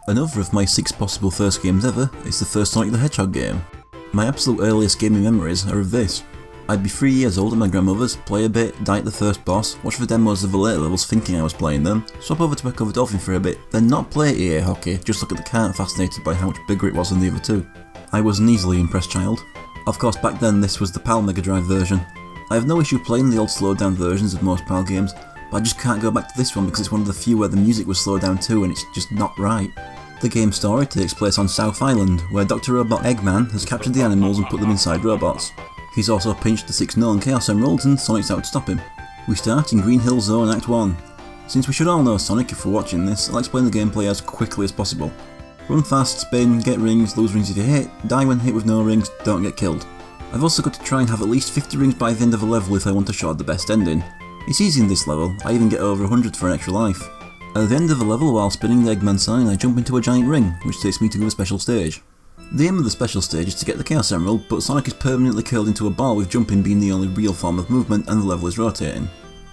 Another of my 6 possible first games ever is the first Sonic the Hedgehog game. My absolute earliest gaming memories are of this. I'd be 3 years old at my grandmother's, play a bit, die at the first boss, watch the demos of the later levels thinking I was playing them, swap over to Echo the Dolphin for a bit, then not play EA Hockey, just look at the cart fascinated by how much bigger it was than the other two. I was an easily impressed child. Of course back then this was the PAL Mega Drive version. I have no issue playing the old slowed down versions of most PAL games, but I just can't go back to this one because it's one of the few where the music was slowed down too and it's just not right. The game's story takes place on South Island, where Dr. Robot Eggman has captured the animals and put them inside robots. He's also pinched the 6 known Chaos Emeralds and Sonic's out to stop him. We start in Green Hill Zone Act 1. Since we should all know Sonic if we're watching this, I'll explain the gameplay as quickly as possible. Run fast, spin, get rings, lose rings if you hit, die when hit with no rings, don't get killed. I've also got to try and have at least 50 rings by the end of a level if I want a shot at the best ending. It's easy in this level, I even get over 100 for an extra life. At the end of the level, while spinning the Eggman sign, I jump into a giant ring, which takes me to a special stage. The aim of the special stage is to get the Chaos Emerald, but Sonic is permanently curled into a ball with jumping being the only real form of movement and the level is rotating.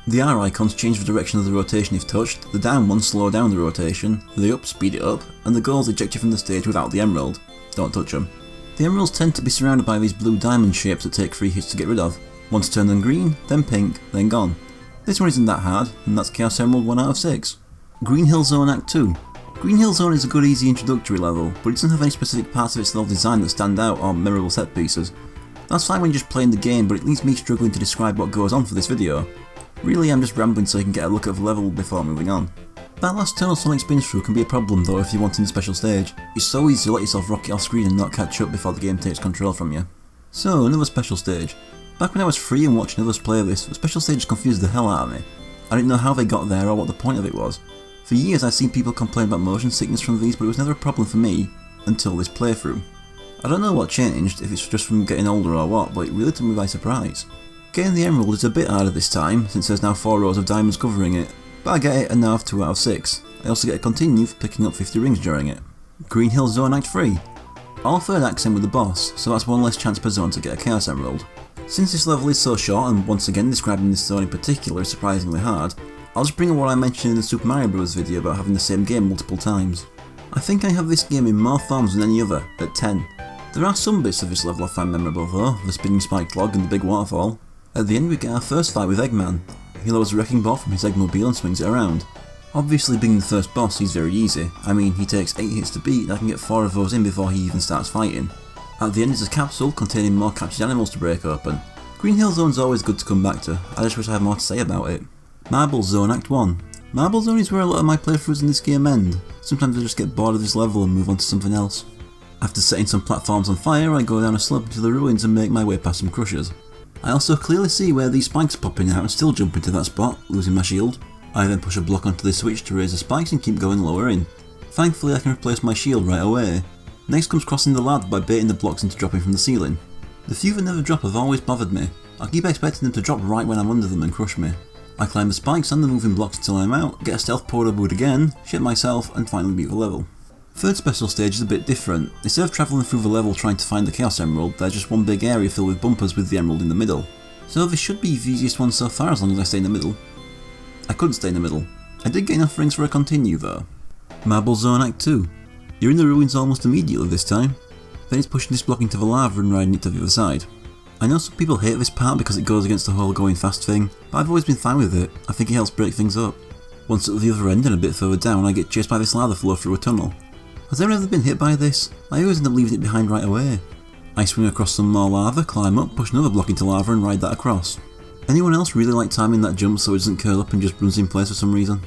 The R icons change the direction of the rotation if touched, the down ones slow down the rotation, the up speed it up, and the goals eject you from the stage without the emerald. Don't touch them. The emeralds tend to be surrounded by these blue diamond shapes that take 3 hits to get rid of. Once turned them green, then pink, then gone. This one isn't that hard, and that's Chaos Emerald 1 out of 6. Green Hill Zone Act 2. Green Hill Zone is a good easy introductory level, but it doesn't have any specific parts of its level design that stand out or memorable set pieces. That's fine when you're just playing the game, but it leaves me struggling to describe what goes on for this video. Really, I'm just rambling so you can get a look at the level before moving on. That last tunnel Sonic spins through can be a problem though if you're wanting the special stage. It's so easy to let yourself rocket off screen and not catch up before the game takes control from you. So, another special stage. Back when I was free and watching others play this, the special stages confused the hell out of me. I didn't know how they got there or what the point of it was. For years I'd seen people complain about motion sickness from these, but it was never a problem for me, until this playthrough. I don't know what changed, if it's just from getting older or what, but it really took me by surprise. Getting the emerald is a bit harder this time, since there's now 4 rows of diamonds covering it, but I get it and now have 2 out of 6. I also get a continue for picking up 50 rings during it. Green Hill Zone Act 3. All 3rd acts end with the boss, so that's 1 less chance per zone to get a Chaos Emerald. Since this level is so short, and once again describing this zone in particular is surprisingly hard, I'll just bring up what I mentioned in the Super Mario Bros video about having the same game multiple times. I think I have this game in more forms than any other, at 10. There are some bits of this level I find memorable though, the spinning spiked log and the big waterfall. At the end we get our first fight with Eggman. He lowers a wrecking ball from his Eggmobile and swings it around. Obviously being the first boss he's very easy, I mean he takes 8 hits to beat and I can get 4 of those in before he even starts fighting. At the end is a capsule containing more captured animals to break open. Green Hill Zone's always good to come back to, I just wish I had more to say about it. Marble Zone Act 1. Marble Zone is where a lot of my playthroughs in this game end. Sometimes I just get bored of this level and move on to something else. After setting some platforms on fire, I go down a slope into the ruins and make my way past some crushers. I also clearly see where these spikes are popping out and still jump into that spot, losing my shield. I then push a block onto the switch to raise the spikes and keep going lower in. Thankfully I can replace my shield right away. Next comes crossing the ladder by baiting the blocks into dropping from the ceiling. The few that never drop have always bothered me. I keep expecting them to drop right when I'm under them and crush me. I climb the spikes and the moving blocks until I'm out, get a stealth portal boot again, shit myself and finally beat the level. Third special stage is a bit different. Instead of travelling through the level trying to find the Chaos Emerald, there's just one big area filled with bumpers with the emerald in the middle. So this should be the easiest one so far as long as I stay in the middle. I couldn't stay in the middle. I did get enough rings for a continue though. Marble Zone Act 2. You're in the ruins almost immediately this time. Then it's pushing this block into the lava and riding it to the other side. I know some people hate this part because it goes against the whole going fast thing, but I've always been fine with it. I think it helps break things up. Once at the other end and a bit further down, I get chased by this lava flow through a tunnel. Has anyone ever been hit by this? I always end up leaving it behind right away. I swing across some more lava, climb up, push another block into lava and ride that across. Anyone else really like timing that jump so it doesn't curl up and just runs in place for some reason?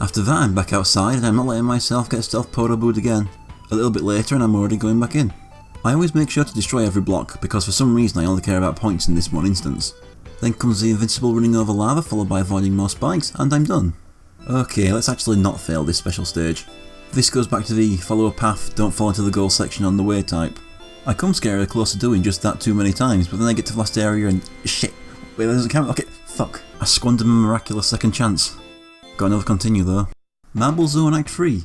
After that I'm back outside and I'm not letting myself get stealth portal boot again. A little bit later and I'm already going back in. I always make sure to destroy every block because for some reason I only care about points in this one instance. Then comes the invincible running over lava followed by avoiding more spikes and I'm done. Okay, let's actually not fail this special stage. This goes back to the follow a path, don't fall into the goal section on the way type. I come scarily close to doing just that too many times, but then I get to the last area and shit, wait there's a camera, okay, fuck. I squandered my miraculous second chance. Got another continue though. Marble Zone Act 3.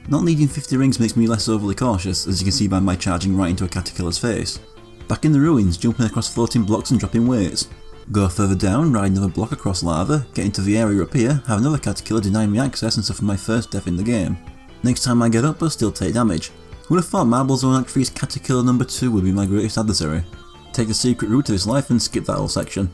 Not needing 50 rings makes me less overly cautious, as you can see by my charging right into a caterpillar's face. Back in the ruins, jumping across floating blocks and dropping weights. Go further down, ride another block across lava, get into the area up here, have another caterpillar deny me access and suffer my first death in the game. Next time I get up, I'll still take damage. Who would have thought Marble Zone Act 3's Caterkiller number 2 would be my greatest adversary? Take the secret route of his life and skip that whole section.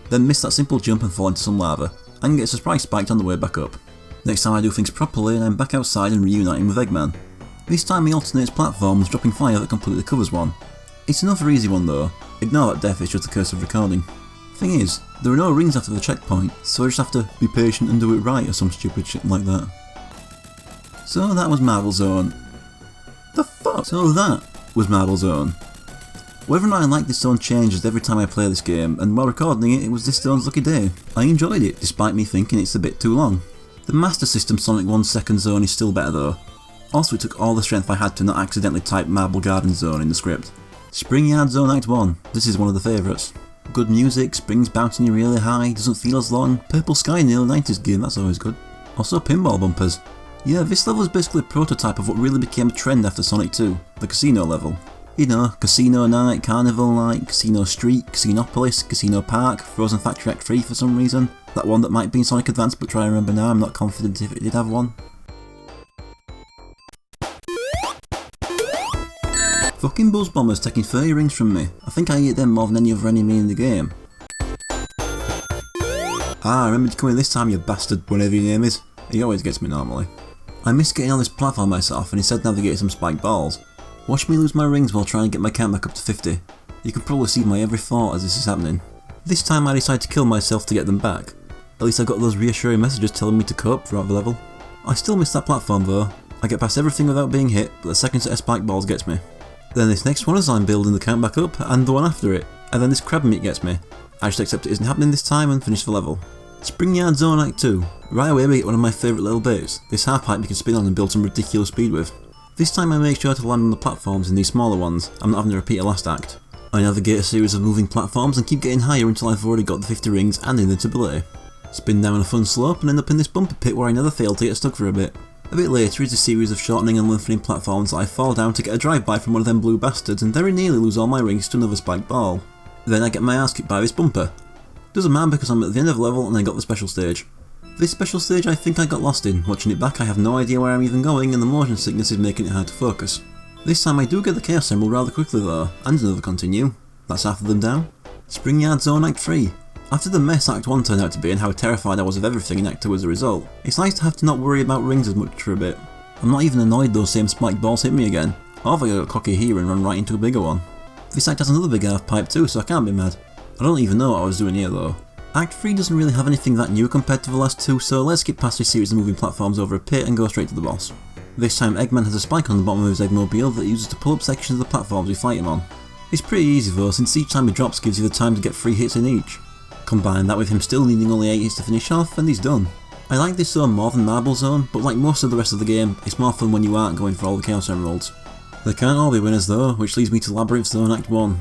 Then miss that simple jump and fall into some lava, and get a surprise spiked on the way back up. Next time I do things properly and I'm back outside and reuniting with Eggman. This time he alternates platforms, dropping fire that completely covers one. It's another easy one though. Ignore that death, it's just a curse of recording. Thing is, there are no rings after the checkpoint, so I just have to be patient and do it right or some stupid shit like that. So that was Marble Zone. The fuck? So that was Marble Zone. Whether or not I like this zone changes every time I play this game, and while recording it, it was this zone's lucky day. I enjoyed it, despite me thinking it's a bit too long. The Master System Sonic 1 second zone is still better though. Also it took all the strength I had to not accidentally type Marble Garden Zone in the script. Spring Yard Zone Act 1, this is one of the favourites. Good music, springs bouncing you really high, doesn't feel as long, purple sky in the early 90s game, that's always good. Also pinball bumpers. Yeah, this level is basically a prototype of what really became a trend after Sonic 2, the casino level. You know, Casino Night, Carnival Night, Casino Street, Casinopolis, Casino Park, Frozen Factory Act 3 for some reason. That one that might be in Sonic Advance, but try to remember now, I'm not confident if it did have one. Fucking Buzz Bombers taking 30 rings from me. I think I ate them more than any other enemy in the game. Ah, remember to come in this time, you bastard, whatever your name is. He always gets me normally. I missed getting on this platform myself and instead navigated some spiked balls. Watch me lose my rings while trying to get my count back up to 50. You can probably see my every thought as this is happening. This time I decide to kill myself to get them back. At least I got those reassuring messages telling me to cope throughout the level. I still miss that platform though. I get past everything without being hit, but the second set of spike balls gets me. Then this next one as I'm building the count back up, and the one after it, and then this crab meat gets me. I just accept it isn't happening this time and finish the level. Spring Yard Zone Act 2. Right away we get one of my favourite little bits, this half pipe you can spin on and build some ridiculous speed with. This time I make sure to land on the platforms in these smaller ones, I'm not having to repeat a last act. I navigate a series of moving platforms and keep getting higher until I've already got the 50 rings and invincibility. Spin down a fun slope and end up in this bumper pit where I never fail to get stuck for a bit. A bit later is a series of shortening and lengthening platforms that I fall down to get a drive-by from one of them blue bastards and very nearly lose all my rings to another spiked ball. Then I get my ass kicked by this bumper. Doesn't matter because I'm at the end of the level and I got the special stage. This special stage I think I got lost in. Watching it back I have no idea where I'm even going and the motion sickness is making it hard to focus. This time I do get the Chaos Emerald rather quickly though, and another continue. That's half of them down. Spring Yard Zone Act 3. After the mess Act 1 turned out to be and how terrified I was of everything in Act 2 as a result, it's nice to have to not worry about rings as much for a bit. I'm not even annoyed those same spiked balls hit me again, or if I got cocky here and run right into a bigger one. This act has another big half pipe too, so I can't be mad. I don't even know what I was doing here though. Act 3 doesn't really have anything that new compared to the last two, so let's skip past this series of moving platforms over a pit and go straight to the boss. This time Eggman has a spike on the bottom of his Eggmobile that he uses to pull up sections of the platforms we fight him on. It's pretty easy though, since each time he drops gives you the time to get 3 hits in each. Combine that with him still needing only 8 hits to finish off, and he's done. I like this zone more than Marble Zone, but like most of the rest of the game, it's more fun when you aren't going for all the Chaos Emeralds. They can't all be winners though, which leads me to Labyrinth Zone Act 1.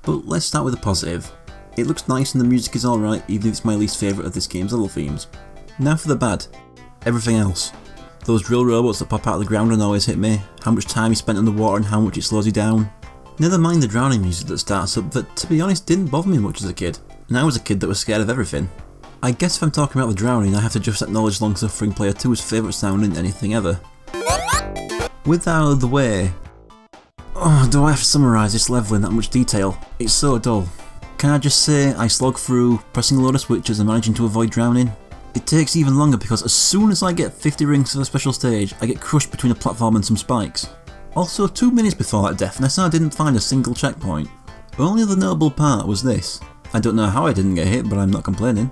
But let's start with the positive. It looks nice and the music is alright, even if it's my least favourite of this game's level themes. Now for the bad. Everything else. Those drill robots that pop out of the ground and always hit me, how much time you spent underwater and how much it slows you down. Never mind the drowning music that starts up that, to be honest, didn't bother me much as a kid. And I was a kid that was scared of everything. I guess if I'm talking about the drowning, I have to just acknowledge Long Suffering Player 2's favourite sound in anything ever. With that out of the way... Oh, do I have to summarise this level in that much detail? It's so dull. Can I just say I slog through, pressing a load of switches and managing to avoid drowning? It takes even longer because as soon as I get 50 rings for the special stage, I get crushed between a platform and some spikes. Also, 2 minutes before that death, I didn't find a single checkpoint. Only the notable part was this. I don't know how I didn't get hit, but I'm not complaining.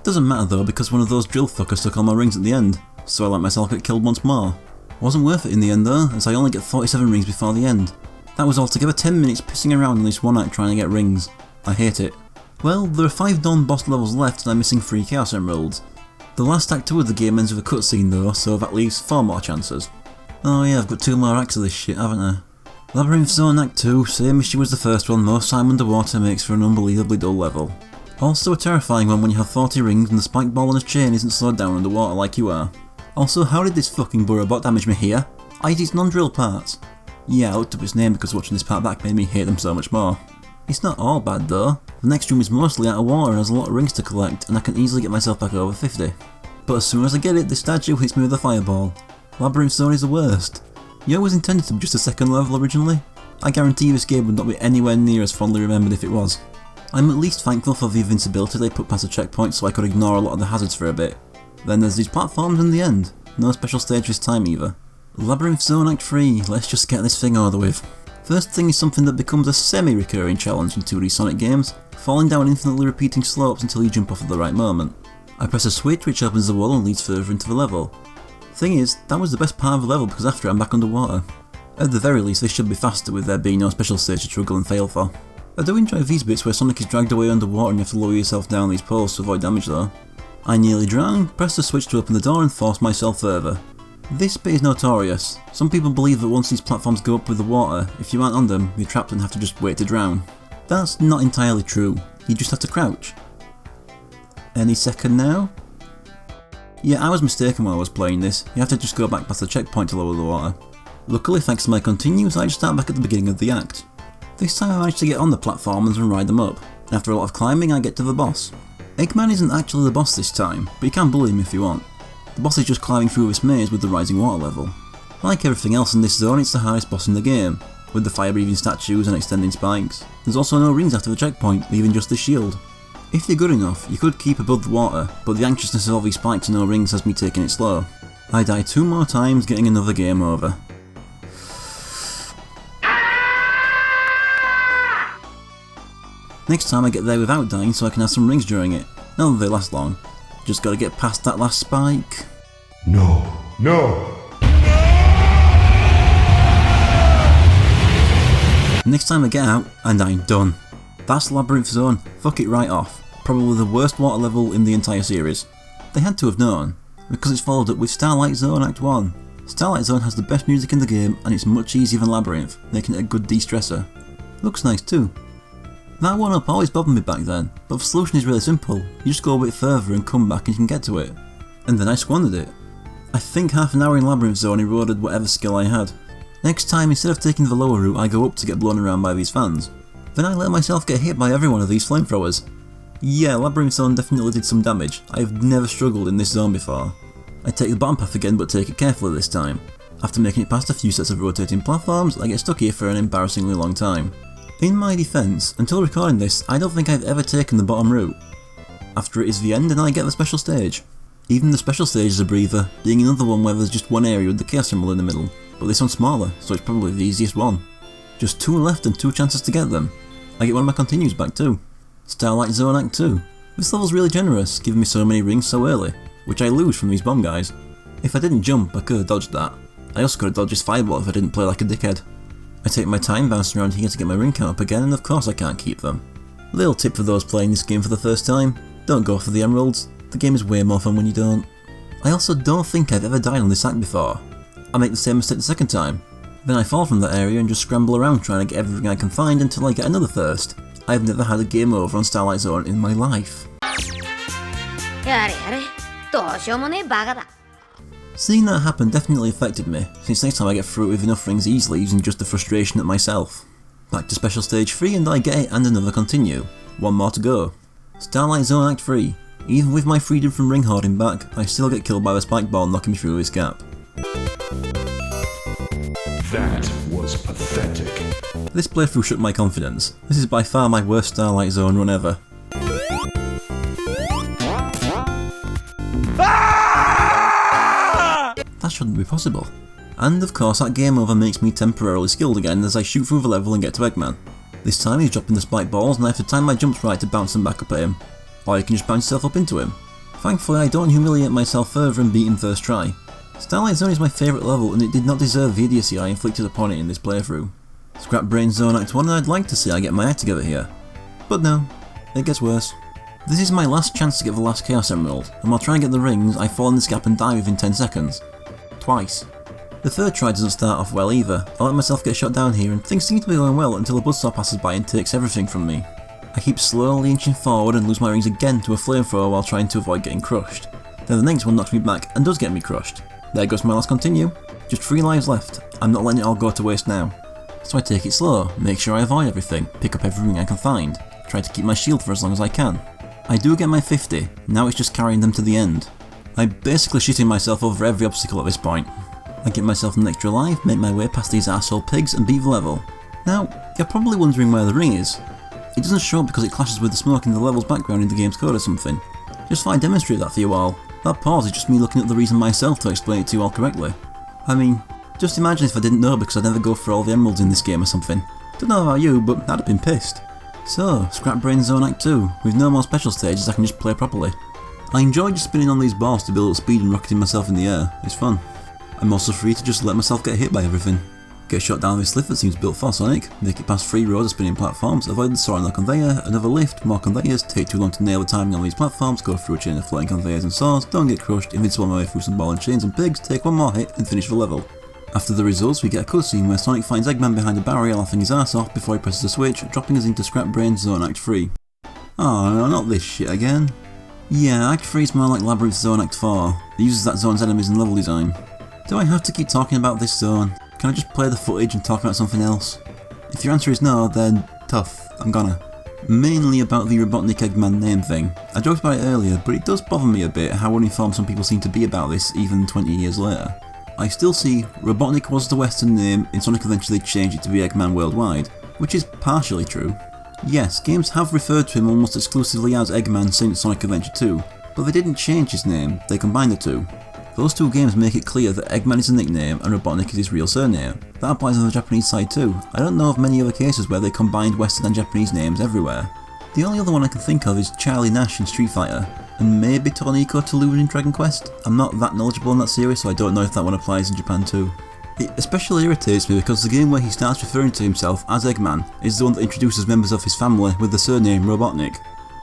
Doesn't matter though, because one of those drill fuckers took all my rings at the end, so I let myself get killed once more. Wasn't worth it in the end though, as I only get 47 rings before the end. That was altogether 10 minutes pissing around in this one act trying to get rings. I hate it. Well, there are 5 non-boss levels left and I'm missing 3 Chaos Emeralds. The last act 2 of the game ends with a cutscene though, so that leaves 4 more chances. Oh yeah, I've got 2 more acts of this shit, haven't I? Labyrinth Zone Act 2, same issue as the first one, most time underwater makes for an unbelievably dull level. Also a terrifying one when you have 40 rings and the spike ball on a chain isn't slowed down underwater like you are. Also, how did this fucking Burrowbot damage me here? I ate its non-drill parts. Yeah, I looked up its name because watching this part back made me hate them so much more. It's not all bad though. The next room is mostly out of water and has a lot of rings to collect and I can easily get myself back over 50. But as soon as I get it, the statue hits me with a fireball. Labyrinth Zone is the worst. Yeah, it was intended to be just a second level originally. I guarantee this game would not be anywhere near as fondly remembered if it was. I'm at least thankful for the invincibility they put past the checkpoint so I could ignore a lot of the hazards for a bit. Then there's these platforms in the end. No special stage this time either. Labyrinth Zone Act 3, let's just get this thing over with. First thing is something that becomes a semi-recurring challenge in 2D Sonic games, falling down infinitely repeating slopes until you jump off at the right moment. I press a switch which opens the wall and leads further into the level. Thing is, that was the best part of the level because after I'm back underwater. At the very least this should be faster with there being no special stage to struggle and fail for. I do enjoy these bits where Sonic is dragged away underwater and you have to lower yourself down these poles to avoid damage though. I nearly drowned, pressed the switch to open the door and forced myself further. This bit is notorious. Some people believe that once these platforms go up with the water, if you aren't on them, you're trapped and have to just wait to drown. That's not entirely true, you just have to crouch. Any second now? Yeah, I was mistaken while I was playing this, you have to just go back past the checkpoint to lower the water. Luckily thanks to my continues, I just start back at the beginning of the act. This time I managed to get on the platforms and ride them up, and after a lot of climbing I get to the boss. Eggman isn't actually the boss this time, but you can bully him if you want. The boss is just climbing through this maze with the rising water level. Like everything else in this zone, it's the hardest boss in the game, with the fire-breathing statues and extending spikes. There's also no rings after the checkpoint, leaving just the shield. If you're good enough, you could keep above the water, but the anxiousness of all these spikes and no rings has me taking it slow. I die 2 more times, getting another game over. Next time I get there without dying so I can have some rings during it. Not that they last long. Just gotta get past that last spike. No. No! Next time I get out, and I'm done. That's Labyrinth Zone, fuck it right off. Probably the worst water level in the entire series. They had to have known, because it's followed up with Starlight Zone Act 1. Starlight Zone has the best music in the game and it's much easier than Labyrinth, making it a good de-stressor. Looks nice too. That one up always bothered me back then, but the solution is really simple, you just go a bit further and come back and you can get to it. And then I squandered it. I think half an hour in Labyrinth Zone eroded whatever skill I had. Next time, instead of taking the lower route, I go up to get blown around by these fans. Then I let myself get hit by every one of these flamethrowers. Yeah, Labyrinth Zone definitely did some damage. I've never struggled in this zone before. I take the bottom path again, but take it carefully this time. After making it past a few sets of rotating platforms, I get stuck here for an embarrassingly long time. In my defense, until recording this, I don't think I've ever taken the bottom route. After it is the end and I get the special stage. Even the special stage is a breather, being another one where there's just one area with the chaos symbol in the middle, but this one's smaller, so it's probably the easiest one. Just 2 left and 2 chances to get them. I get one of my continues back too. Starlight Zone Act 2. This level's really generous, giving me so many rings so early, which I lose from these bomb guys. If I didn't jump, I could have dodged that. I also could have dodged this fireball if I didn't play like a dickhead. I take my time bouncing around here to get my ring count up again, and of course I can't keep them. Little tip for those playing this game for the first time, don't go for the emeralds, the game is way more fun when you don't. I also don't think I've ever died on this act before. I make the same mistake the second time. Then I fall from that area and just scramble around trying to get everything I can find until I get another first. I've never had a game over on Starlight Zone in my life. Seeing that happen definitely affected me, since next time I get through it with enough rings easily using just the frustration at myself. Back to Special Stage 3 and I get it and another continue. 1 more to go. Starlight Zone Act 3. Even with my freedom from ring hoarding back, I still get killed by the spike ball knocking me through this gap. That was pathetic. This playthrough shook my confidence. This is by far my worst Starlight Zone run ever. That shouldn't be possible. And of course that game over makes me temporarily skilled again as I shoot through the level and get to Eggman. This time he's dropping the spike balls and I have to time my jumps right to bounce them back up at him. Or you can just bounce yourself up into him. Thankfully I don't humiliate myself further and beat him first try. Starlight Zone is my favourite level and it did not deserve the idiocy I inflicted upon it in this playthrough. Scrap Brain Zone Act 1 and I'd like to say I get my act together here. But no, it gets worse. This is my last chance to get the last Chaos Emerald, and while trying to get the rings, I fall in this gap and die within 10 seconds. Twice. The third try doesn't start off well either. I let myself get shot down here and things seem to be going well until a buzzsaw passes by and takes everything from me. I keep slowly inching forward and lose my rings again to a flamethrower while trying to avoid getting crushed. Then the next one knocks me back and does get me crushed. There goes my last continue. Just 3 lives left. I'm not letting it all go to waste now. So I take it slow, make sure I avoid everything, pick up every ring I can find, try to keep my shield for as long as I can. I do get my 50, now it's just carrying them to the end. I'm basically shooting myself over every obstacle at this point. I get myself an extra life, make my way past these arsehole pigs and beat the level. Now, you're probably wondering where the ring is. It doesn't show up because it clashes with the smoke in the level's background in the game's code or something. Just thought I'd demonstrate that for you all. That pause is just me looking at the reason myself to explain it to you all correctly. I mean, just imagine if I didn't know because I'd never go for all the emeralds in this game or something. Don't know about you, but I'd have been pissed. So, Scrap Brain Zone Act 2, with no more special stages I can just play properly. I enjoy just spinning on these bars to build up speed and rocketing myself in the air, it's fun. I'm also free to just let myself get hit by everything. Get shot down with this lift that seems built for Sonic, make it past 3 rows of spinning platforms, avoid the saw on the conveyor, another lift, more conveyors, take too long to nail the timing on these platforms, go through a chain of floating conveyors and saws, don't get crushed, invincible my way through some ball and chains and pigs, take one more hit and finish the level. After the results we get a cutscene where Sonic finds Eggman behind a barrier laughing his ass off before he presses the switch, dropping us into Scrap Brain Zone Act 3. Oh no, not this shit again. Yeah, Act 3 is more like Labyrinth Zone Act 4, it uses that zone's enemies and level design. Do I have to keep talking about this zone? Can I just play the footage and talk about something else? If your answer is no, then tough, I'm gonna. Mainly about the Robotnik Eggman name thing. I joked about it earlier, but it does bother me a bit how uninformed some people seem to be about this even 20 years later. I still see Robotnik was the Western name, in Sonic eventually changed it to be Eggman worldwide, which is partially true. Yes, games have referred to him almost exclusively as Eggman since Sonic Adventure 2, but they didn't change his name, they combined the two. Those two games make it clear that Eggman is a nickname and Robotnik is his real surname. That applies on the Japanese side too. I don't know of many other cases where they combined Western and Japanese names everywhere. The only other one I can think of is Charlie Nash in Street Fighter, and maybe Torniko Taloon in Dragon Quest. I'm not that knowledgeable in that series, so I don't know if that one applies in Japan too. It especially irritates me because the game where he starts referring to himself as Eggman is the one that introduces members of his family with the surname Robotnik.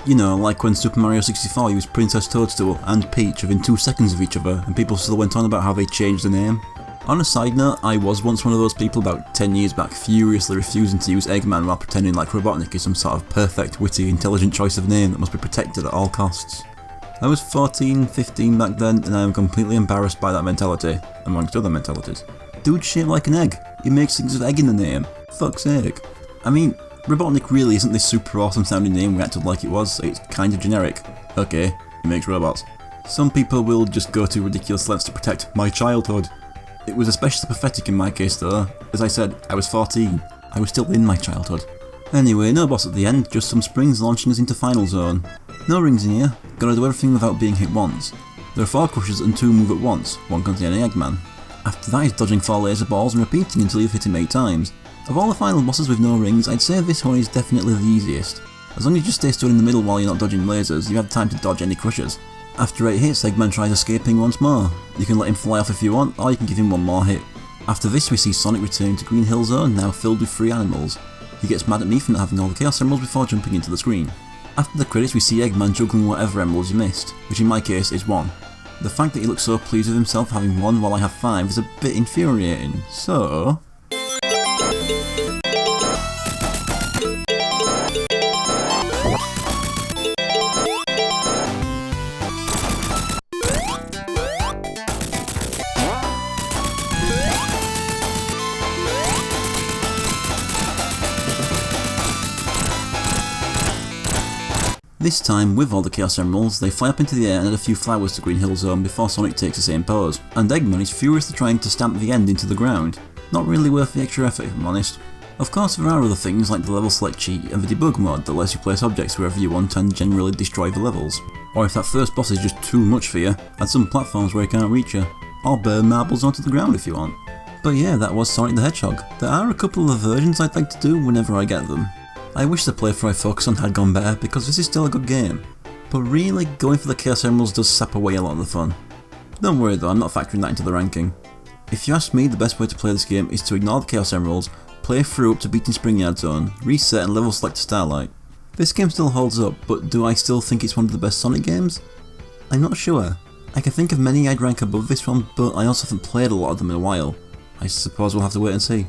You know, like when Super Mario 64 used Princess Toadstool and Peach within 2 seconds of each other and people still went on about how they changed the name. On a side note, I was once one of those people about 10 years back furiously refusing to use Eggman while pretending like Robotnik is some sort of perfect, witty, intelligent choice of name that must be protected at all costs. I was 14, 15 back then and I am completely embarrassed by that mentality, amongst other mentalities. Dude's shaped like an egg, he makes things with egg in the name, fuck's sake. I mean, Robotnik really isn't this super awesome sounding name we acted like it was, it's kind of generic. Okay, he makes robots. Some people will just go to ridiculous lengths to protect my childhood. It was especially pathetic in my case though. As I said, I was 14. I was still in my childhood. Anyway, no boss at the end, just some springs launching us into Final Zone. No rings in here, gotta do everything without being hit once. There are 4 crushers and 2 move at once, one containing Eggman. After that is dodging 4 laser balls and repeating until you've hit him 8 times. Of all the final bosses with no rings, I'd say this one is definitely the easiest. As long as you just stay stood in the middle while you're not dodging lasers, you have time to dodge any crushers. After 8 hits, Eggman tries escaping once more. You can let him fly off if you want, or you can give him one more hit. After this we see Sonic return to Green Hill Zone, now filled with free animals. He gets mad at me for not having all the Chaos Emeralds before jumping into the screen. After the credits we see Eggman juggling whatever emeralds you missed, which in my case is 1. The fact that he looks so pleased with himself having 1 while I have 5 is a bit infuriating, so... This time, with all the Chaos Emeralds, they fly up into the air and add a few flowers to Green Hill Zone before Sonic takes the same pose, and Eggman is furiously trying to stamp the end into the ground. Not really worth the extra effort if I'm honest. Of course there are other things like the level select cheat and the debug mod that lets you place objects wherever you want and generally destroy the levels. Or if that first boss is just too much for you, add some platforms where he can't reach you. Or burn marbles onto the ground if you want. But yeah, that was Sonic the Hedgehog. There are a couple of versions I'd like to do whenever I get them. I wish the playthrough I focus on had gone better because this is still a good game. But really, going for the Chaos Emeralds does sap away a lot of the fun. Don't worry though, I'm not factoring that into the ranking. If you ask me, the best way to play this game is to ignore the Chaos Emeralds, play through up to beating Spring Yard Zone, reset and level select to Starlight. This game still holds up, but do I still think it's one of the best Sonic games? I'm not sure. I can think of many I'd rank above this one, but I also haven't played a lot of them in a while. I suppose we'll have to wait and see.